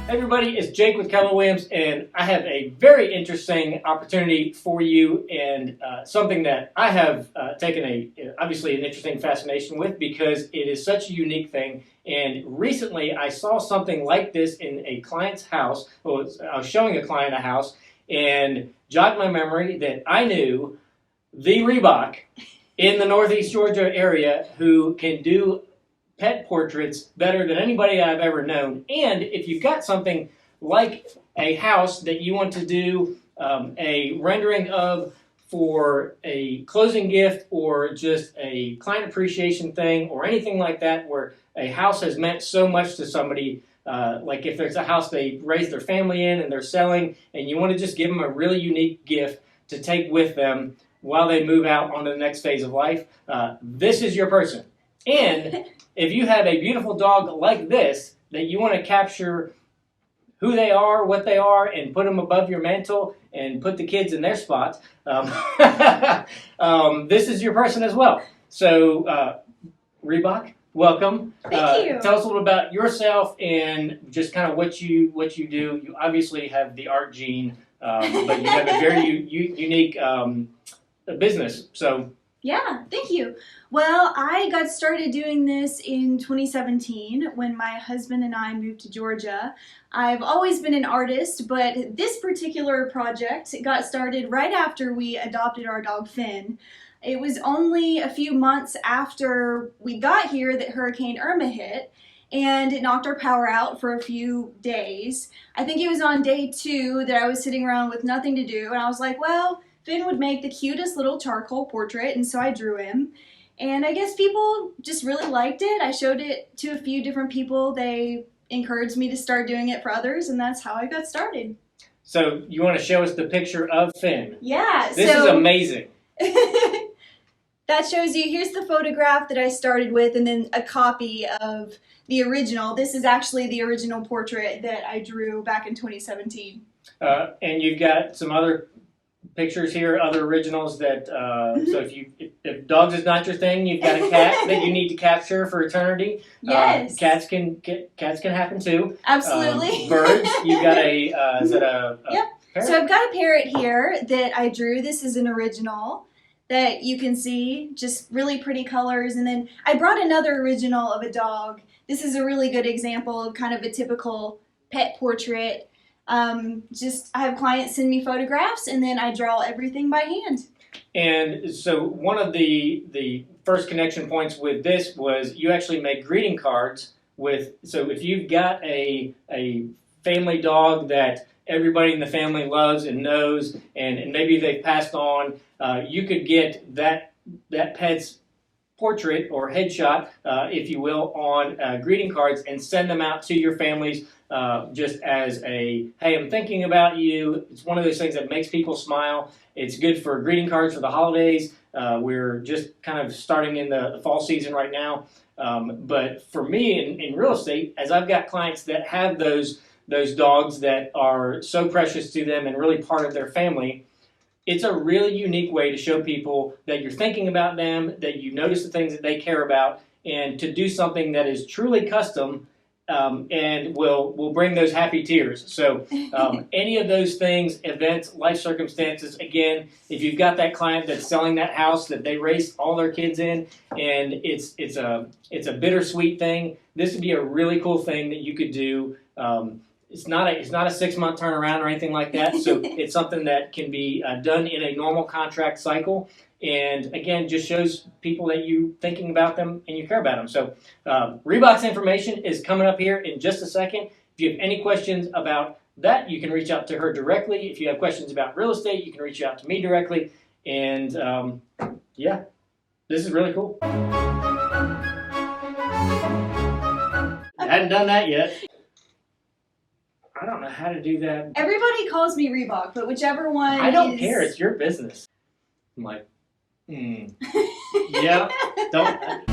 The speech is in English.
Hey everybody, it's Jake with Keller Williams, and I have a very interesting opportunity for you, and something that I have taken obviously an interesting fascination with because it is such a unique thing. And recently I saw something like this in a client's house. Well, I was showing a client a house and jogged my memory that I knew the Reebok in the Northeast Georgia area who can do pet portraits better than anybody I've ever known. And if you've got something like a house that you want to do a rendering of for a closing gift or just a client appreciation thing or anything like that where a house has meant so much to somebody, like if there's a house they raised their family in and they're selling and you want to just give them a really unique gift to take with them while they move out on to the next phase of life, this is your person. And if you have a beautiful dog like this that you want to capture who they are, what they are, and put them above your mantel and put the kids in their spots, this is your person as well. So, Reebok, welcome. Thank you. Tell us a little about yourself and just kind of what you do. You obviously have the art gene, but you have a very unique business. So. Yeah, thank you. Well, I got started doing this in 2017 when my husband and I moved to Georgia. I've always been an artist, but this particular project got started right after we adopted our dog Finn. It was only a few months after we got here that Hurricane Irma hit, and it knocked our power out for a few days. I think it was on day 2 that I was sitting around with nothing to do, and I was like, well, Finn would make the cutest little charcoal portrait, and so I drew him. And I guess people just really liked it. I showed it to a few different people. They encouraged me to start doing it for others, and that's how I got started. So you want to show us the picture of Finn? Yeah. This is amazing. That shows you, here's the photograph that I started with, and then a copy of the original. This is actually the original portrait that I drew back in 2017. And you've got some other pictures here, other originals that, so if dogs is not your thing, you've got a cat that you need to capture for eternity. Yes. Cats can happen too. Absolutely. Birds, you've got is that a Yep. parrot? So I've got a parrot here that I drew. This is an original that you can see, just really pretty colors. And then I brought another original of a dog. This is a really good example of kind of a typical pet portrait. I have clients send me photographs and then I draw everything by hand. And so one of the first connection points with this was you actually make greeting cards so if you've got a family dog that everybody in the family loves and knows and maybe they've passed on, you could get that pet's portrait or headshot, if you will, on greeting cards and send them out to your families just as hey, I'm thinking about you. It's one of those things that makes people smile. It's good for greeting cards for the holidays. We're just kind of starting in the fall season right now. But for me in real estate, as I've got clients that have those dogs that are so precious to them and really part of their family, it's a really unique way to show people that you're thinking about them, that you notice the things that they care about, and to do something that is truly custom and will bring those happy tears. So any of those things, events, life circumstances, again, if you've got that client that's selling that house that they raised all their kids in, and it's a bittersweet thing, this would be a really cool thing that you could do. It's not a 6-month turnaround or anything like that, so it's something that can be done in a normal contract cycle, and again, just shows people that you're thinking about them and you care about them. So Reebok's information is coming up here in just a second. If you have any questions about that, you can reach out to her directly. If you have questions about real estate, you can reach out to me directly, and yeah, this is really cool. I hadn't done that yet. I don't know how to do that. Everybody calls me Reebok, but whichever one I don't care. It's your business. I'm like, yeah. Don't.